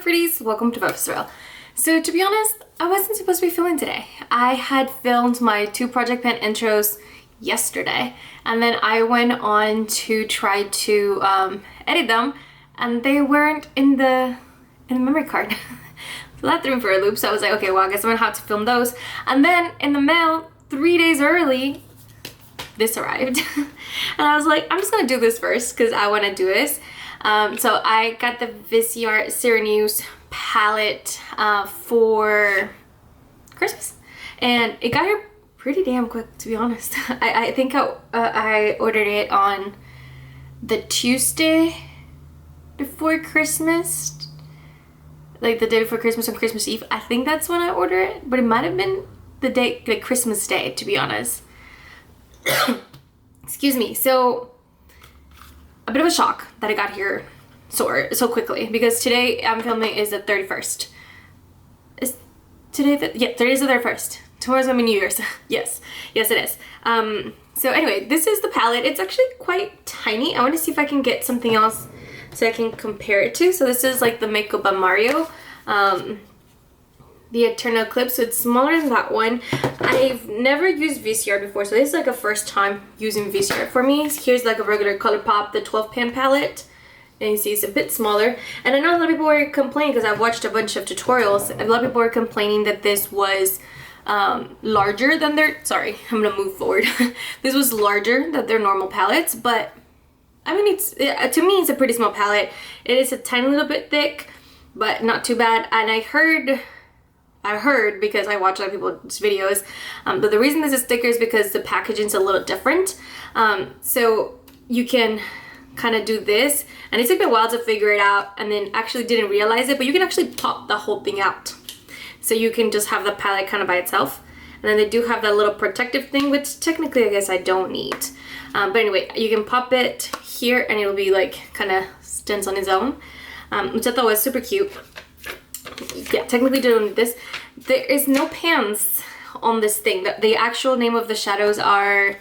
pretties, welcome to Viseart. So to be honest, I wasn't supposed to be filming today. I had filmed my 2 project pan intros yesterday, and then I went on to try to edit them, and they weren't in the memory card. So that threw me for a loop. So I was like, okay, well, I guess I'm gonna have to film those. And then in the mail, 3 days early, this arrived. And I was like, I'm just gonna do this first because I want to do this. So I got the Viseart Sireneuse palette for Christmas, and it got here pretty damn quick, to be honest. I think I ordered it on the Tuesday before Christmas, like the day before Christmas on Christmas Eve. I think that's when I ordered it, but it might have been the day, like Christmas Day, to be honest. Excuse me. So a bit of a shock that it got here so quickly, because today I'm filming is the 31st. Is today the, yeah, today is the 31st. Tomorrow's gonna be New Year's. Yes it is. So anyway, this is the palette. It's actually quite tiny. I want to see if I can get something else so I can compare it to. So this is like the Makeup by Mario, the Eternal Clip, so it's smaller than that one. I've never used Viseart before, so this is like a first time using Viseart for me. Here's like a regular ColourPop, the 12 pan palette, and you see it's a bit smaller. And I know a lot of people were complaining, because I've watched a bunch of tutorials, a lot of people were complaining that this was larger than their, sorry, I'm gonna move forward. This was larger than their normal palettes, but I mean, to me, it's a pretty small palette. It is a tiny little bit thick, but not too bad. And I heard because I watch a lot of people's videos, but the reason this is thicker is because the packaging is a little different. So you can kind of do this, and it took me a while to figure it out, and then actually didn't realize it, but you can actually pop the whole thing out. So you can just have the palette kind of by itself. And then they do have that little protective thing, which technically I guess I don't need. But anyway, you can pop it here and it'll be like kind of stands on its own, which I thought was super cute. Yeah, technically don't need this. There is no pans on this thing. The actual name of the shadows are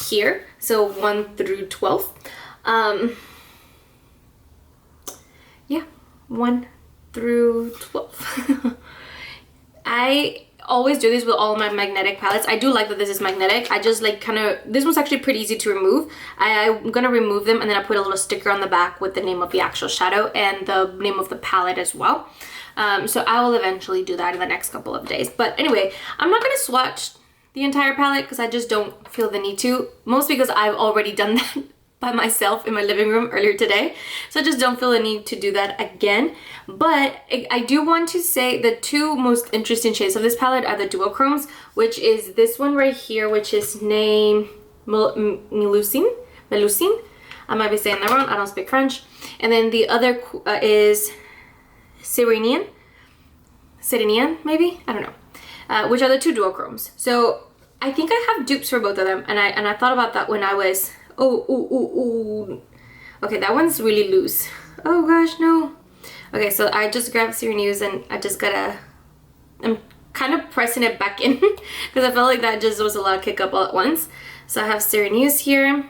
here. So 1 through 12. Yeah, 1 through 12. I always do this with all my magnetic palettes. I do like that this is magnetic. I just like kind of, this one's actually pretty easy to remove. I'm gonna remove them, and then I put a little sticker on the back with the name of the actual shadow and the name of the palette as well. So I will eventually do that in the next couple of days. But anyway, I'm not gonna swatch the entire palette because I just don't feel the need to. Mostly because I've already done that by myself in my living room earlier today. So I just don't feel the need to do that again. But I do want to say the 2 most interesting shades of this palette are the duochromes, which is this one right here, which is named Melusine. I might be saying that wrong, I don't speak French. And then the other is Sireneuse maybe? I don't know. Which are the 2 duochromes. So I think I have dupes for both of them, and I thought about that when I was, okay, that one's really loose. Oh gosh, no. Okay, so I just grabbed Sireneuse, and I just gotta, I'm kind of pressing it back in because I felt like that just was a lot of kick up all at once. So I have Sireneuse here,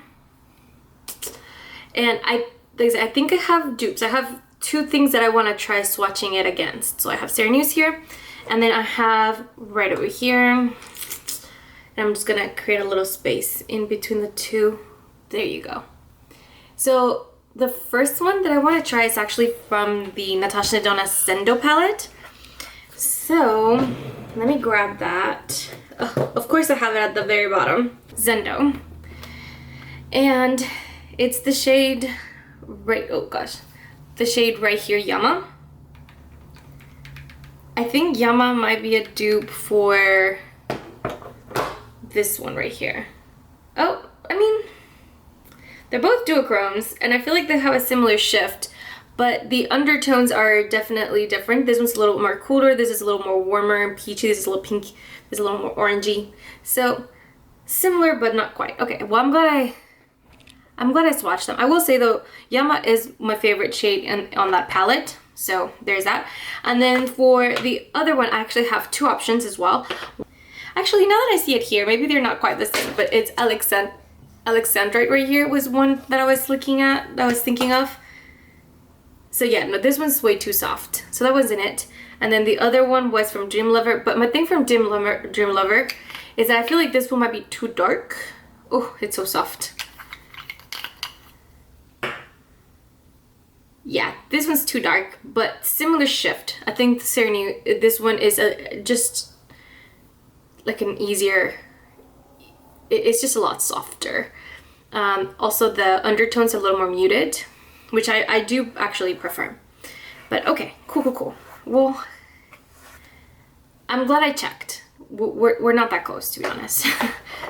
and I think I have dupes. I have 2 things that I want to try swatching it against. So I have Sireneuse here, and then I have right over here, and I'm just gonna create a little space in between the 2. There you go. So the first one that I want to try is actually from the Natasha Denona Sendo palette. So let me grab that. Oh, of course I have it at the very bottom. Zendo. And it's the shade right, oh gosh. The shade right here, Yama. I think Yama might be a dupe for this one right here. Oh, I mean, they're both duochromes, and I feel like they have a similar shift, but the undertones are definitely different. This one's a little more cooler, this is a little more warmer and peachy, this is a little pink, this is a little more orangey. So similar, but not quite. Okay, well, I'm glad I swatched them. I will say though, Yama is my favorite shade on that palette, so there's that. And then for the other one, I actually have 2 options as well. Actually, now that I see it here, maybe they're not quite the same, but it's Alexandrite right here was one that I was looking at, that I was thinking of. So yeah, no, this one's way too soft. So that wasn't it. And then the other one was from Dream Lover. But my thing from Dream Lover is that I feel like this one might be too dark. Oh, it's so soft. Yeah, this one's too dark, but similar shift. I think the Sireneuse, this one is just like an easier, it's just a lot softer. Also the undertones are a little more muted, which I do actually prefer. But okay, cool. Well, I'm glad I checked. We're not that close, to be honest.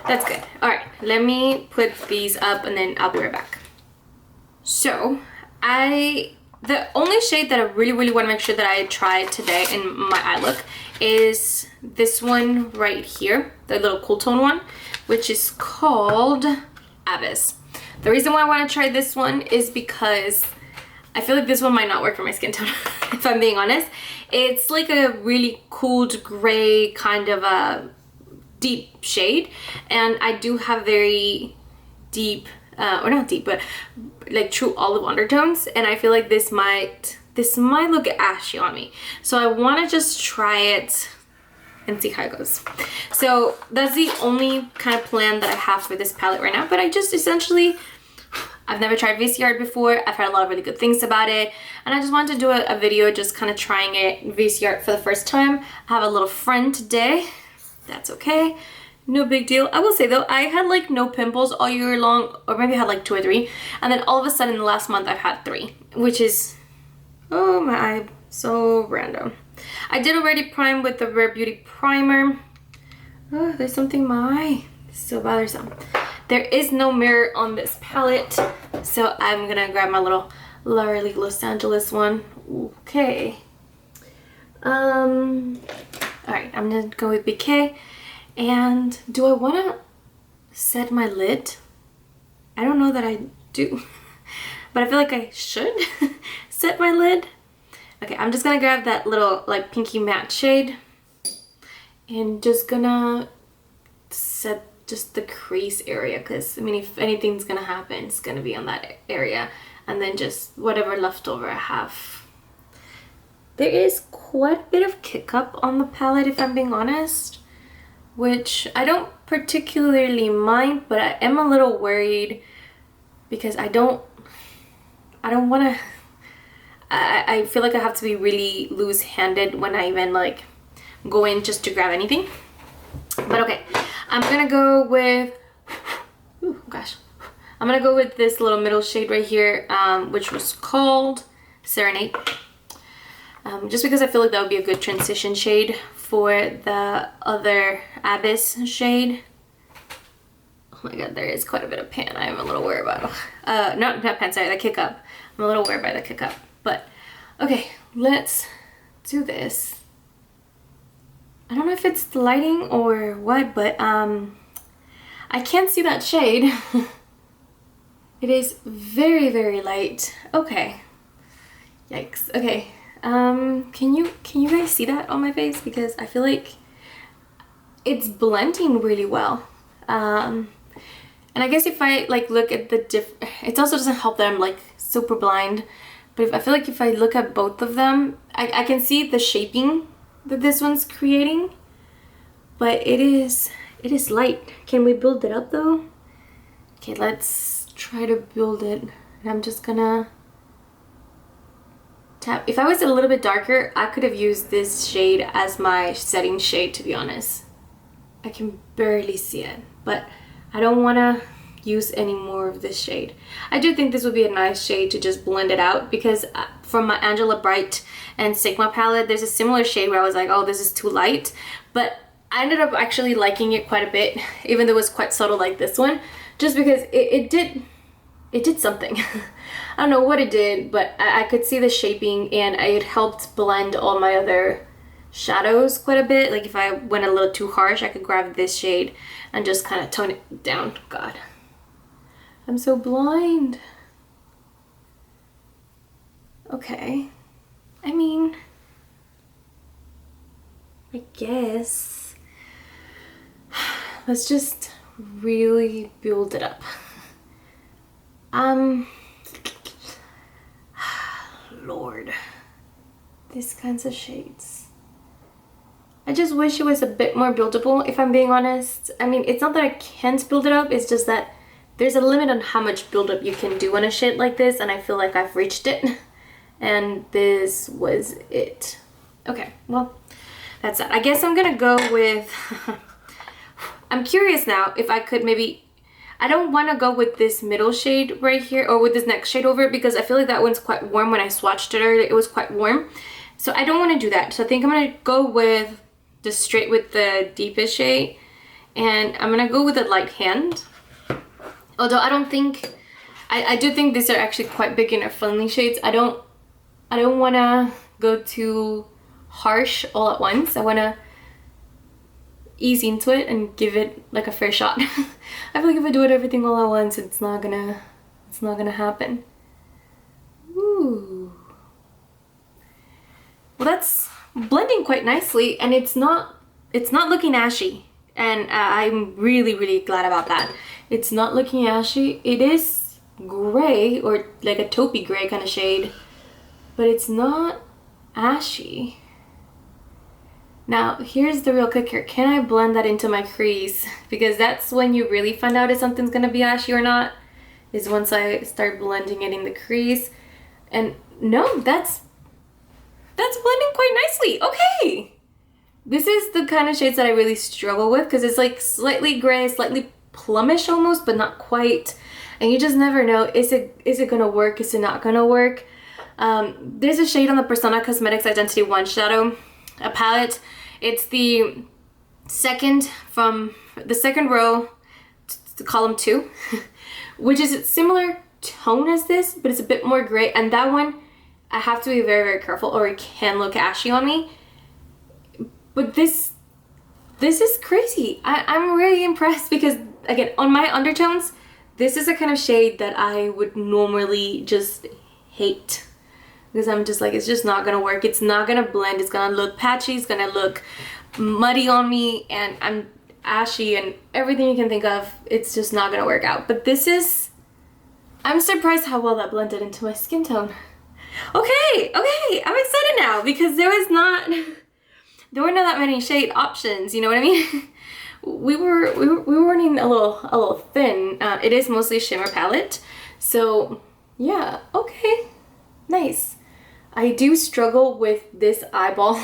That's good. All right, let me put these up and then I'll be right back. So the only shade that I really want to make sure that I try today in my eye look is this one right here, the little cool tone one, which is called Abyss. The reason why I want to try this one is because I feel like this one might not work for my skin tone, if I'm being honest. It's like a really cooled gray kind of a deep shade, and I do have very deep, or not deep, but like true olive undertones, and I feel like this might look ashy on me. So I want to just try it and see how it goes. So that's the only kind of plan that I have for this palette right now, but I just essentially, I've never tried Viseart before. I've heard a lot of really good things about it, and I just wanted to do a video just kind of trying it, Viseart, for the first time. I have a little friend today. That's okay. No big deal. I will say though, I had like no pimples all year long, or maybe I had like 2 or 3, and then all of a sudden in the last month I've had 3, which is, oh my eye, so random. I did already prime with the Rare Beauty primer. Oh, there's something in my eye. It's so bothersome. There is no mirror on this palette, so I'm gonna grab my little Laura Los Angeles one. Okay. Alright, I'm gonna go with BK. And do I want to set my lid? I don't know that I do, but I feel like I should set my lid. Okay, I'm just gonna grab that little like pinky matte shade and just gonna set just the crease area, because I mean, if anything's gonna happen, it's gonna be on that area, and then just whatever leftover I have. There is quite a bit of kick up on the palette, if I'm being honest, which I don't particularly mind, but I am a little worried because I don't want to, I feel like I have to be really loose-handed when I even like go in just to grab anything. But okay, I'm gonna go with, oh gosh, I'm gonna go with this little middle shade right here, which was called Serenade. Just because I feel like that would be a good transition shade for the other Abyss shade. Oh my god, there is quite a bit of pan. I'm a little worried about. Not pan, sorry, the kick up. I'm a little worried by the kick up. But okay, let's do this. I don't know if it's the lighting or what, but I can't see that shade. It is very light. Okay. Yikes. Okay. Can you guys see that on my face? Because I feel like it's blending really well. And I guess if I like look at the it also doesn't help that I'm like super blind, but if I feel like if I look at both of them, I can see the shaping that this one's creating, but it is light. Can we build it up though? Okay, let's try to build it. And I'm just gonna tap. If I was a little bit darker, I could have used this shade as my setting shade, to be honest. I can barely see it, but I don't want to use any more of this shade. I do think this would be a nice shade to just blend it out, because from my Angela Bright and Sigma palette, there's a similar shade where I was like, oh, this is too light, but I ended up actually liking it quite a bit, even though it was quite subtle like this one, just because it did something. I don't know what it did, but I could see the shaping, and it helped blend all my other shadows quite a bit. Like if I went a little too harsh, I could grab this shade and just kind of tone it down. God, I'm so blind. Okay, I mean, I guess let's just really build it up. Lord. These kinds of shades. I just wish it was a bit more buildable, if I'm being honest. I mean, it's not that I can't build it up, it's just that there's a limit on how much buildup you can do on a shade like this, and I feel like I've reached it. And this was it. Okay, well, that's that. I guess I'm gonna go with... I'm curious now if I could maybe... I don't want to go with this middle shade right here, or with this next shade over it, because I feel like that one's quite warm. When I swatched it earlier, it was quite warm. So I don't want to do that. So I think I'm gonna go with just straight with the deepest shade, and I'm gonna go with a light hand. Although I don't think, I do think these are actually quite beginner friendly shades. I don't want to go too harsh all at once. I want to ease into it and give it like a fair shot. I feel like if I do everything all at once, it's not gonna happen. Ooh. Well, that's blending quite nicely, and it's not looking ashy, and I'm really glad about that. It's not looking ashy. It is gray, or like a taupey gray kind of shade, but it's not ashy. Now here's the real kicker. Can I blend that into my crease? Because that's when you really find out if something's gonna be ashy or not, is once I start blending it in the crease. And no, that's blending quite nicely. Okay, this is the kind of shades that I really struggle with, because it's like slightly gray, slightly plumish almost, but not quite, and you just never know, is it gonna work, is it not gonna work. There's a shade on the Persona Cosmetics Identity 1 shadow palette. It's the second from the second row to column 2, which is a similar tone as this, but it's a bit more gray, and that one I have to be very careful, or it can look ashy on me. But this is crazy. I'm really impressed, because again, on my undertones, this is a kind of shade that I would normally just hate, because I'm just like, it's just not gonna work, it's not gonna blend, it's gonna look patchy, it's gonna look muddy on me, and I'm ashy and everything you can think of. It's just not gonna work out. But this is, I'm surprised how well that blended into my skin tone. Okay, I'm excited now, because there were not that many shade options, you know what I mean? we were running a little thin. It is mostly shimmer palette, so yeah. Okay, nice. I do struggle with this eyeball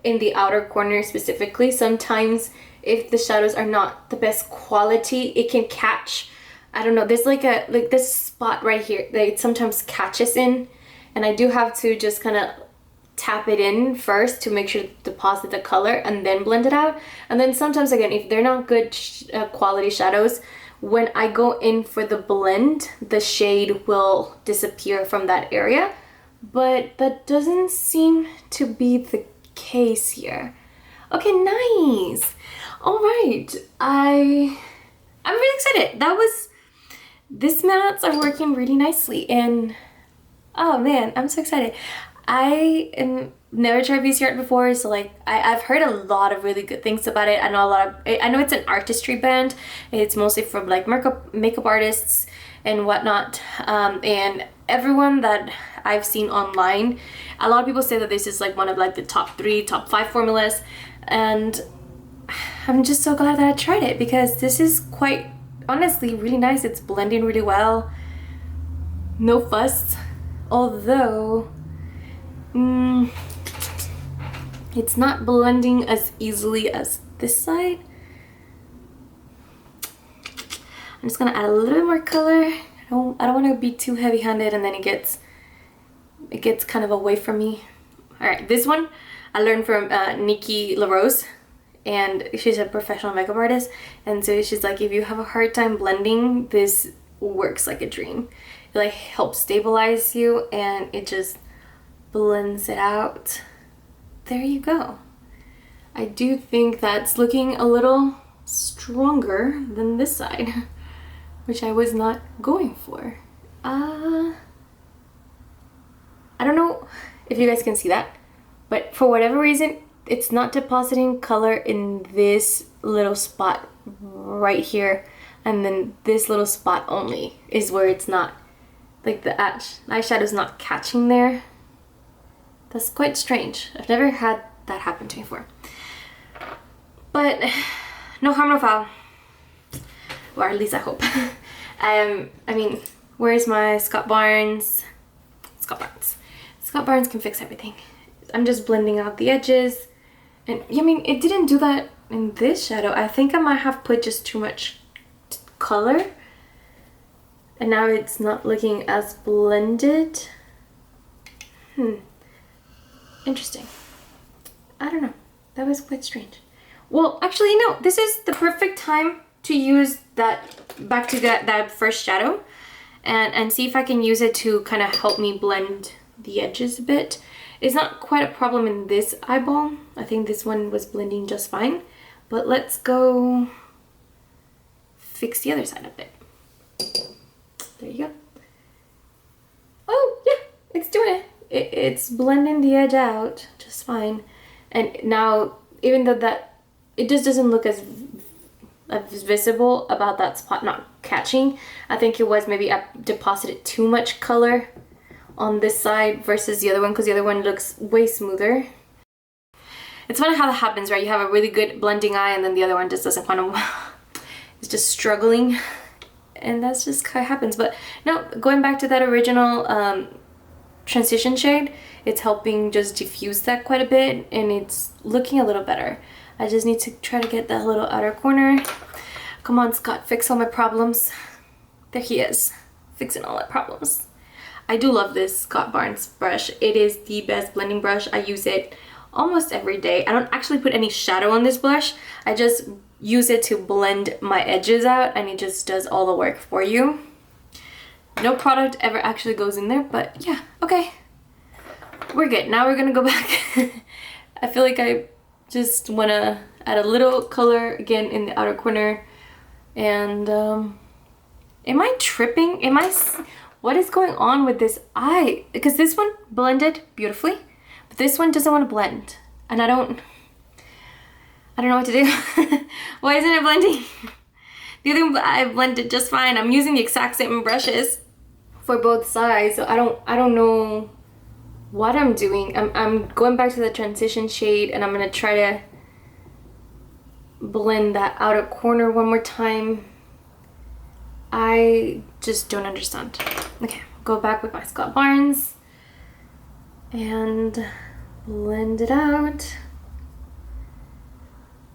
in the outer corner specifically. Sometimes if the shadows are not the best quality, it can catch, I don't know, there's like this spot right here that it sometimes catches in, and I do have to just kind of tap it in first to make sure to deposit the color and then blend it out. And then sometimes, again, if they're not good quality shadows, when I go in for the blend, the shade will disappear from that area. But that doesn't seem to be the case here. Okay, nice. All right, I'm really excited. These mats are working really nicely, and oh man, I'm so excited. I never tried Viseart before, so like I've heard a lot of really good things about it. I know it's an artistry brand. It's mostly from like makeup artists and whatnot, and everyone that I've seen online, a lot of people say that this is like one of like the top 3, top 5 formulas, and I'm just so glad that I tried it, because this is quite honestly really nice. It's blending really well, no fuss, although it's not blending as easily as this side. I'm just gonna add a little bit more color. I don't want to be too heavy-handed, and then it gets kind of away from me. All right, this one I learned from Nikki LaRose, and she's a professional makeup artist, and so she's like, if you have a hard time blending, this works like a dream. It like helps stabilize you, and it just blends it out. There you go. I do think that's looking a little stronger than this side, which I was not going for. I don't know if you guys can see that, but for whatever reason, it's not depositing color in this little spot right here, and then this little spot only is where it's not, like the eyeshadow's not catching there. That's quite strange. I've never had that happen to me before. But no harm, no foul. Or at least I hope. I mean, where's my Scott Barnes? Scott Barnes. Scott Barnes can fix everything. I'm just blending out the edges. And I mean, it didn't do that in this shadow. I think I might have put just too much color. And now it's not looking as blended. Interesting. I don't know. That was quite strange. Well, actually, no. This is the perfect time to use that, back to that first shadow. And see if I can use it to kind of help me blend the edges a bit. It's not quite a problem in this eyeball. I think this one was blending just fine. But let's go fix the other side of it. There you go. Oh, yeah, it's doing it. It's blending the edge out just fine. And now, even though that, it just doesn't look as visible about that spot not catching. I think it was maybe I deposited too much color on this side versus the other one, because the other one looks way smoother. It's funny how that happens, right? You have a really good blending eye and then the other one just doesn't want to, it's just struggling. And that's just how it happens. But no, going back to that original transition shade, it's helping just diffuse that quite a bit and it's looking a little better. I just need to try to get that little outer corner. Come on, Scott, fix all my problems. There he is, fixing all my problems. I do love this Scott Barnes brush. It is the best blending brush. I use it almost every day. I don't actually put any shadow on this brush. I just use it to blend my edges out and it just does all the work for you. No product ever actually goes in there, but yeah, okay. We're good. Now we're gonna go back. I feel like I just wanna add a little color again in the outer corner. And am I tripping? What is going on with this eye? Because this one blended beautifully, but this one doesn't want to blend. And I don't know what to do. Why isn't it blending? The other one I blended just fine. I'm using the exact same brushes for both sides, so I don't know what I'm doing. I'm going back to the transition shade and I'm gonna try to blend that outer corner one more time. I just don't understand. Okay, go back with my Scott Barnes and blend it out.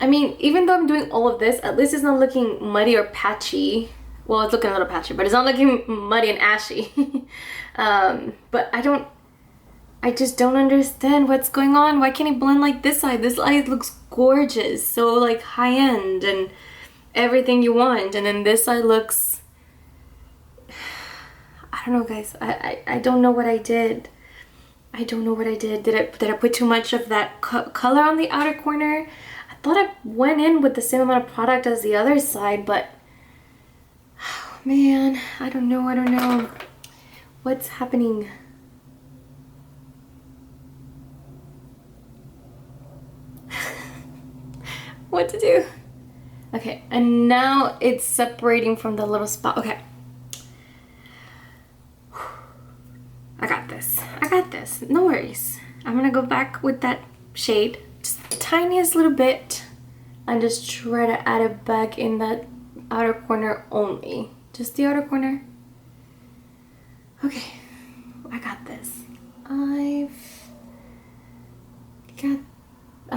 I mean, even though I'm doing all of this, at least it's not looking muddy or patchy. Well, it's looking a little patchy, but it's not looking muddy and ashy. But I just don't understand what's going on. Why can't it blend like this side? This side looks gorgeous, so like high end and everything you want. And then this side looks, I don't know, guys. I don't know what I did. I don't know what I did. Did I put too much of that color on the outer corner? I thought I went in with the same amount of product as the other side, but oh, man, I don't know. What's happening? What to do? Okay, and now it's separating from the little spot. Okay. I got this. No worries. I'm gonna go back with that shade, just the tiniest little bit, and just try to add it back in that outer corner only. Just the outer corner. Okay, I got this. I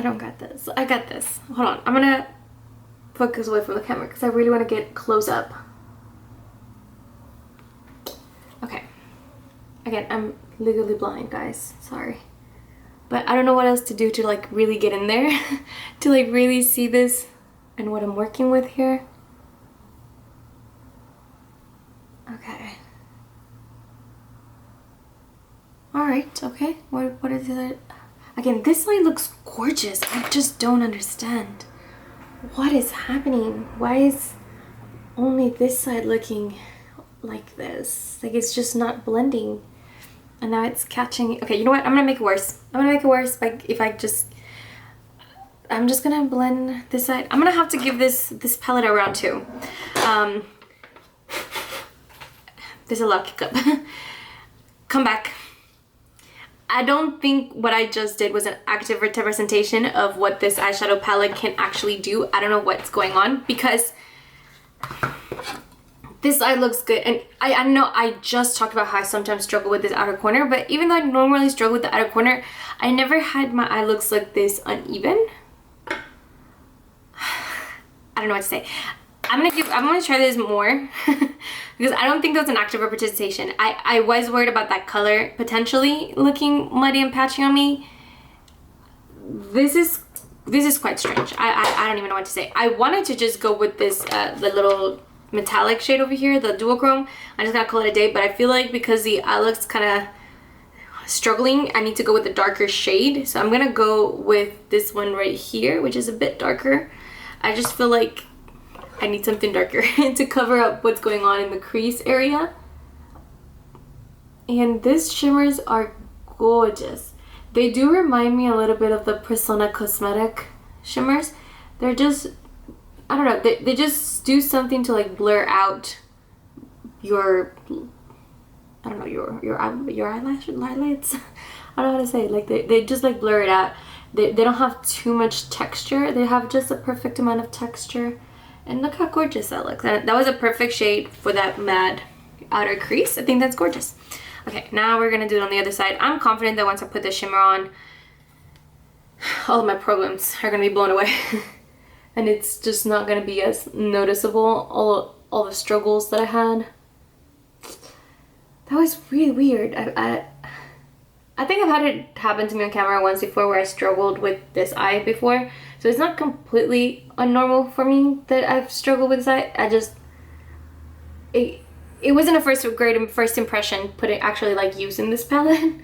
don't got this. I got this. Hold on. I'm gonna focus away from the camera because I really want to get close up. Okay. Again, I'm legally blind, guys. Sorry. But I don't know what else to do to like really get in there to like really see this and what I'm working with here. Okay. Alright, okay. What is it? Again, this side looks gorgeous. I just don't understand. What is happening? Why is only this side looking like this? Like it's just not blending. And now it's catching. Okay, you know what? I'm gonna make it worse. I'm just gonna blend this side. I'm gonna have to give this palette a round two. There's a lucky cup. Come back. I don't think what I just did was an accurate representation of what this eyeshadow palette can actually do. I don't know what's going on because this eye looks good. And I know I just talked about how I sometimes struggle with this outer corner, but even though I normally struggle with the outer corner, I never had my eye looks like this uneven. I don't know what to say. I'm gonna try this more because I don't think that's an active representation. I was worried about that color potentially looking muddy and patchy on me. This is quite strange. I don't even know what to say. I wanted to just go with this the little metallic shade over here, the duochrome. I'm just gonna call it a day, but I feel like because the eye looks kind of struggling, I need to go with the darker shade. So I'm gonna go with this one right here, which is a bit darker. I just feel like I need something darker to cover up what's going on in the crease area. And these shimmers are gorgeous. They do remind me a little bit of the Persona Cosmetic shimmers. They're just, I don't know, they just do something to like blur out your, I don't know, your eyelids. I don't know how to say it. Like they just like blur it out. They don't have too much texture. They have just a perfect amount of texture. And look how gorgeous that looks. That was a perfect shade for that matte outer crease. I think that's gorgeous. Okay, now we're gonna do it on the other side. I'm confident that once I put the shimmer on, all of my problems are gonna be blown away. And it's just not gonna be as noticeable, all the struggles that I had. That was really weird. I think I've had it happen to me on camera once before where I struggled with this eye before. So it's not completely unnormal for me that I've struggled with this eye. It wasn't a first impression actually like using this palette,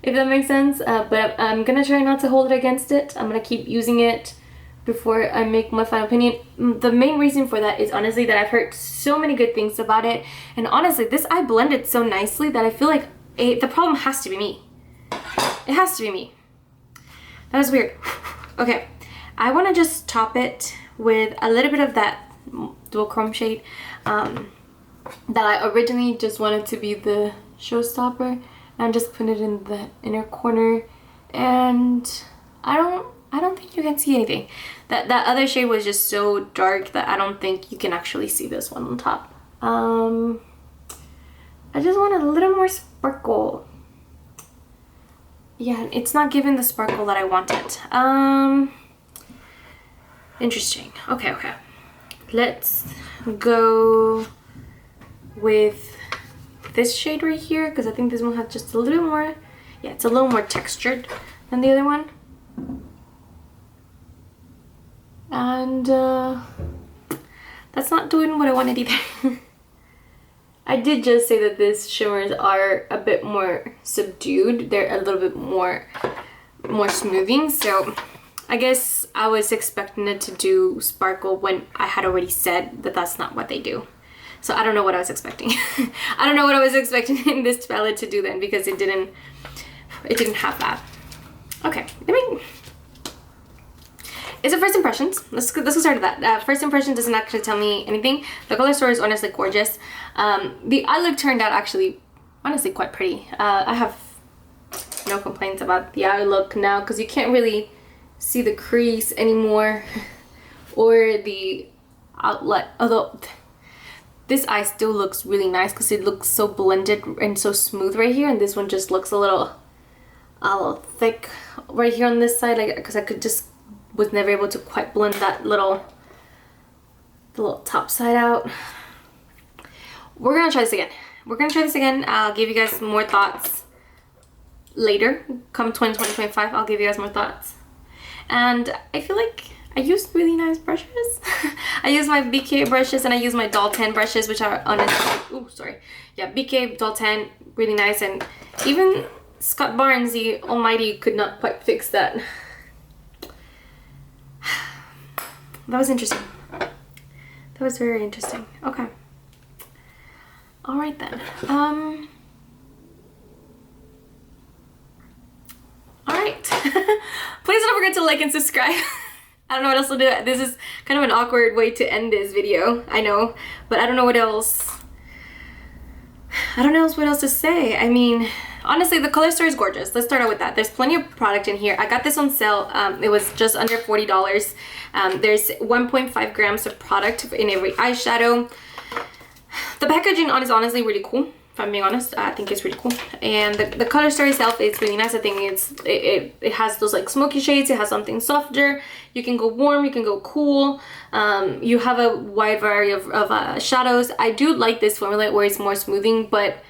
if that makes sense. But I'm gonna try not to hold it against it. I'm gonna keep using it before I make my final opinion. The main reason for that is honestly that I've heard so many good things about it. And honestly, this eye blended so nicely that I feel like the problem has to be me. It has to be me. That was weird. Okay, I want to just top it with a little bit of that duochrome shade that I originally just wanted to be the showstopper. I'm just putting it in the inner corner, and I don't think you can see anything. That other shade was just so dark that I don't think you can actually see this one on top. I just want a little more sparkle. Yeah, it's not giving the sparkle that I wanted. Interesting. Okay. Let's go with this shade right here because I think this one has just a little more, yeah, it's a little more textured than the other one. And that's not doing what I wanted either. I did just say that these shimmers are a bit more subdued. They're a little bit more smoothing. So I guess I was expecting it to do sparkle when I had already said that that's not what they do. So I don't know what I was expecting. I don't know what I was expecting in this palette to do then because it didn't have that. Okay, it's a first impressions. Let's get started with that. First impression doesn't actually tell me anything. The color story is honestly gorgeous. The eye look turned out actually honestly quite pretty. I have no complaints about the eye look now because you can't really see the crease anymore or the outlet. Although this eye still looks really nice because it looks so blended and so smooth right here, and this one just looks a little thick right here on this side, like because I was never able to quite blend that the little top side out. We're gonna try this again. I'll give you guys more thoughts later. Come 2025, I'll give you guys more thoughts. And I feel like I used really nice brushes. I used my BK brushes and I used my Doll 10 brushes, which are honestly, BK Doll 10, really nice. And even Scott Barnes, the almighty, could not quite fix that. That was interesting. That was very interesting. Okay. All right then. All right. Please don't forget to like and subscribe. I don't know what else to do. This is kind of an awkward way to end this video, I know, but I don't know what else. I don't know what else to say. I mean, honestly, the color story is gorgeous. Let's start out with that. There's plenty of product in here. I got this on sale. It was just under $40. There's 1.5 grams of product in every eyeshadow. The packaging is honestly really cool. If I'm being honest, I think it's really cool. And the color story itself is really nice. I think it has those like smoky shades. It has something softer. You can go warm, you can go cool. You have a wide variety of shadows. I do like this formula where it's more smoothing, but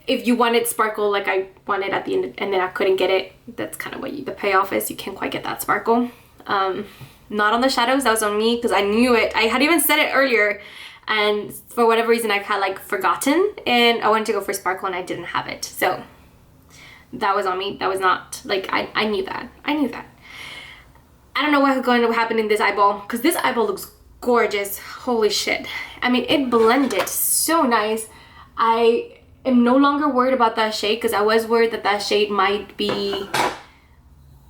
if you wanted sparkle like I wanted at the end and then I couldn't get it, that's kind of what the payoff is. You can't quite get that sparkle. Not on the shadows, that was on me because I knew it. I had even said it earlier, and for whatever reason I had like forgotten, and I wanted to go for sparkle and I didn't have it. So that was on me. That was not like, I knew that. I knew that. I don't know what's going to happen in this eyeball because this eyeball looks gorgeous. Holy shit. I mean, it blended so nice. I am no longer worried about that shade because I was worried that that shade might be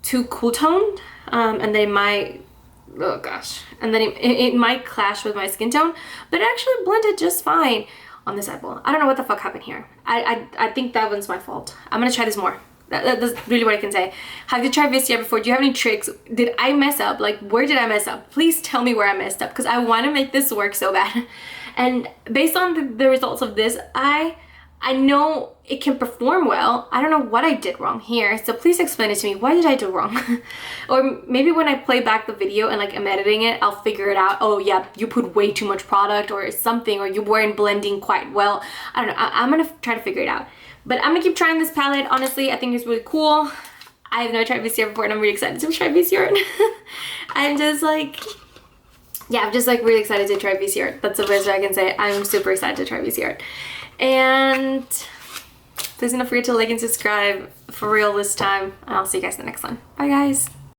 too cool toned, and then it might, oh gosh, and then it might clash with my skin tone, but it actually blended just fine on this eyeball. I don't know what the fuck happened here. I think that one's my fault. I'm gonna try this more. That's really what I can say. Have you tried Viseart before? Do you have any tricks? Did I mess up? Like, where did I mess up? Please tell me where I messed up because I want to make this work so bad. And based on the results of this, I know it can perform well. I don't know what I did wrong here, so please explain it to me. Why did I do wrong? Or maybe when I play back the video and like I'm editing it, I'll figure it out. Oh yeah, you put way too much product or something, or you weren't blending quite well. I don't know. I'm gonna try to figure it out. But I'm gonna keep trying this palette. Honestly, I think it's really cool. I've never tried Viseart before and I'm really excited to try Viseart. I'm just like, yeah, I'm just like really excited to try Viseart. That's the best way I can say it. I'm super excited to try Viseart. And please don't forget to like and subscribe for real this time. And I'll see you guys in the next one. Bye guys.